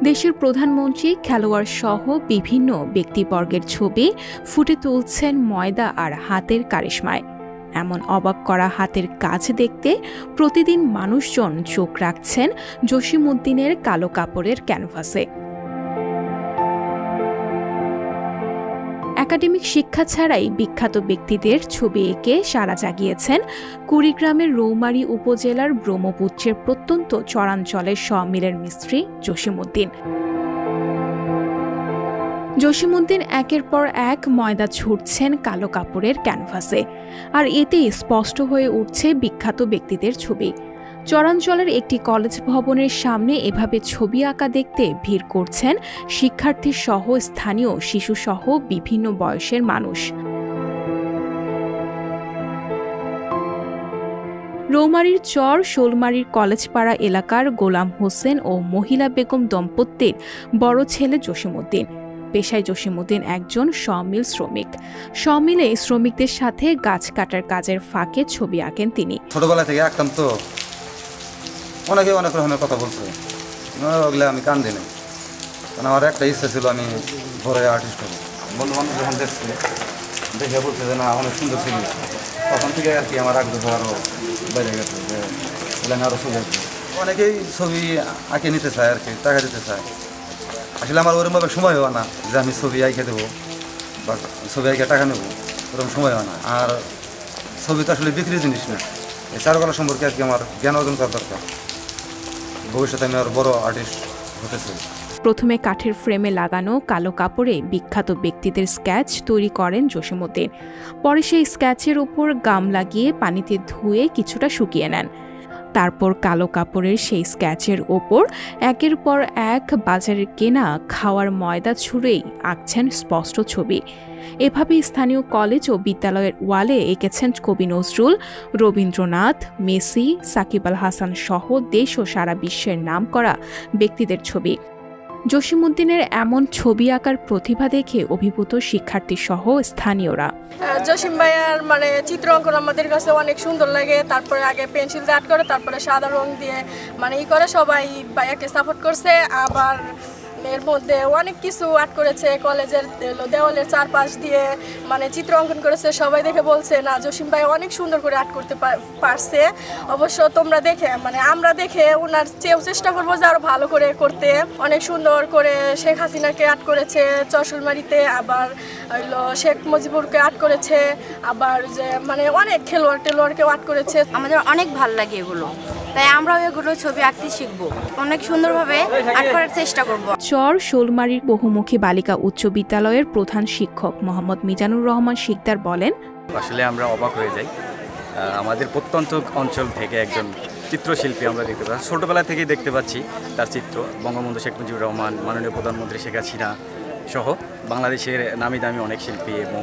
দেশের প্রধানমন্ত্রী, খেলোয়াড় সহ বিভিন্ন ব্যক্তিবর্গের ছবি ফুটে তুলছেন ময়দা আর হাতের কারিশমায়। এমন অবাক করা হাতের কাজ দেখতে প্রতিদিন মানুষজন চোখ রাখছেন জসিমউদ্দিনের কালো কাপড়ের ক্যানভাসে। একাডেমিক শিক্ষা ছাড়াই বিখ্যাত ব্যক্তিদের ছবি এঁকে সাড়া জাগিয়েছেন কুড়িগ্রামের রৌমারী উপজেলার ব্রহ্মপুত্রের প্রত্যন্ত চরাঞ্চলের সমিলের মিস্ত্রি জসিমউদ্দিন। জসিমউদ্দিন একের পর এক ময়দা ছুটছেন কালো কাপড়ের ক্যানভাসে, আর এতেই স্পষ্ট হয়ে উঠছে বিখ্যাত ব্যক্তিদের ছবি। চরাঞ্চলের একটি কলেজ ভবনের সামনে এভাবে ছবি আঁকা দেখতে ভিড় করছেন শিক্ষার্থী সহ স্থানীয় শিশুসহ বিভিন্ন বয়সের মানুষ। রৌমারীর চর শোলমারীর কলেজপাড়া এলাকার গোলাম হোসেন ও মহিলা বেগম দম্পতির বড় ছেলে জসিমউদ্দিন। পেশায় জসিমউদ্দিন একজন সমিল শ্রমিক। সমিলে শ্রমিকদের সাথে গাছ কাটার কাজের ফাঁকে ছবি আঁকেন তিনি। ছোটবেলা থেকে আঁকতাম তো, অনেকে অনেক রকমের কথা বলছে, ওগুলো আমি কান দিই না, কারণ আমার একটা ইচ্ছা ছিল আমি বড় আর্টিস্ট হবো। বন্ধু বান্ধব যখন দেখছে, দেখে বলছে যে না অনেক সুন্দর ছবি, তখন থেকে আর কি আমার আগ্রহ আরও বেড়ে গেছে যে আমি আরও ছবি আঁকবো। অনেকেই ছবি আঁকে নিতে চায় আর কি, টাকা দিতে চায়। আসলে আমার ওরকমভাবে সময় হয় না যে আমি ছবি আঁকে দেবো বা ছবি আঁকে টাকা নেবো, ওরকম সময় হয় না। আর ছবি তো আসলে বিক্রির জিনিস না, এই চারুকলা সম্পর্কে আর কি আমার জ্ঞান অর্জন করা দরকার। ভবিষ্যতে আমি আর বড় আর্টিস্ট হতে চাই। প্রথমে কাঠের ফ্রেমে লাগানো কালো কাপড়ে বিখ্যাত ব্যক্তিদের স্কেচ তৈরি করেন জসিমউদ্দিন। পরে সেই স্কেচের উপর গাম লাগিয়ে পানিতে ধুয়ে কিছুটা শুকিয়ে নেন। তারপর কালো কাপড়ের সেই স্কেচের ওপর একের পর এক বাজারের কেনা খাওয়ার ময়দা ছুঁড়েই আঁকছেন স্পষ্ট ছবি। এভাবে স্থানীয় কলেজ ও বিদ্যালয়ের ওয়ালে এঁকেছেন কবি নজরুল, রবীন্দ্রনাথ, মেসি, সাকিব আল হাসান সহ দেশ ও সারা বিশ্বের নামকরা ব্যক্তিদের ছবি। জসিমউদ্দিনের এমন ছবি আঁকার প্রতিভা দেখে অভিভূত শিক্ষার্থী সহ স্থানীয়রা। জসিম ভাইয়ার চিত্র অঙ্কন আমাদের কাছে অনেক সুন্দর লাগে। তারপরে আগে পেন্সিল দিয়ে আর্ট করে, তারপরে সাদা রং দিয়ে করে সবাই ভাইয়াকে সাপোর্ট করছে। আবার এর মধ্যে অনেক কিছু আর্ট করেছে, কলেজের দেওয়ালের চারপাশ দিয়ে চিত্র অঙ্কন করেছে। সবাই দেখে বলছে না জসিম ভাই অনেক সুন্দর করে আর্ট করতে পারছে। অবশ্য তোমরা দেখে আমরা দেখে ওনার চেষ্টা করবো যে আরো ভালো করে করতে। অনেক সুন্দর করে শেখ হাসিনাকে আর্ট করেছে চরশোলমারিতে, আবার শেখ মুজিবুরকে আর্ট করেছে, আবার যে অনেক খেলোয়াড়কেও আর্ট করেছে। আমাদের অনেক ভালো লাগে এগুলো, তাই আমরাও এগুলো ছবি আঁকতে শিখবো, অনেক সুন্দরভাবে আর্ট করার চেষ্টা করব। চর শোলমারীর বহুমুখী বালিকা উচ্চ বিদ্যালয়ের প্রধান শিক্ষক মোহাম্মদ মিজানুর রহমান শিকদার বলেন, আসলে আমরা অবাক হয়ে যাই। আমাদের প্রত্যন্ত অঞ্চল থেকে একজন চিত্রশিল্পী আমরা দেখতে পাচ্ছি, ছোটোবেলা থেকেই দেখতে পাচ্ছি তার চিত্র। বঙ্গবন্ধু শেখ মুজিবুর রহমান, মাননীয় প্রধানমন্ত্রী শেখ হাসিনা সহ বাংলাদেশের নামি দামি অনেক শিল্পী এবং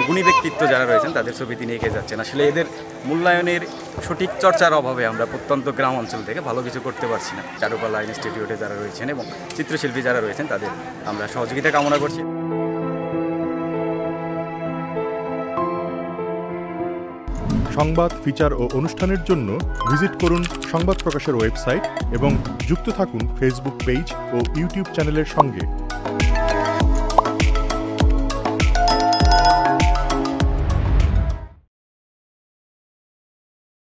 গুণী ব্যক্তিত্ব যারা রয়েছেন তাদের ছবি তিনি এঁকে যাচ্ছেন। আসলে এদের মূল্যায়নের সঠিক চর্চার অভাবে আমরা প্রত্যন্ত গ্রাম অঞ্চল থেকে ভালো কিছু করতে পারছি না। চারুকলা ইনস্টিটিউটে যারা রয়েছেন এবং চিত্রশিল্পী যারা রয়েছেন তাদের আমরা সহযোগিতা কামনা করছি। সংবাদ, ফিচার ও অনুষ্ঠানের জন্য ভিজিট করুন সংবাদ প্রকাশের ওয়েবসাইট এবং যুক্ত থাকুন ফেসবুক পেজ ও ইউটিউব চ্যানেলের সঙ্গে।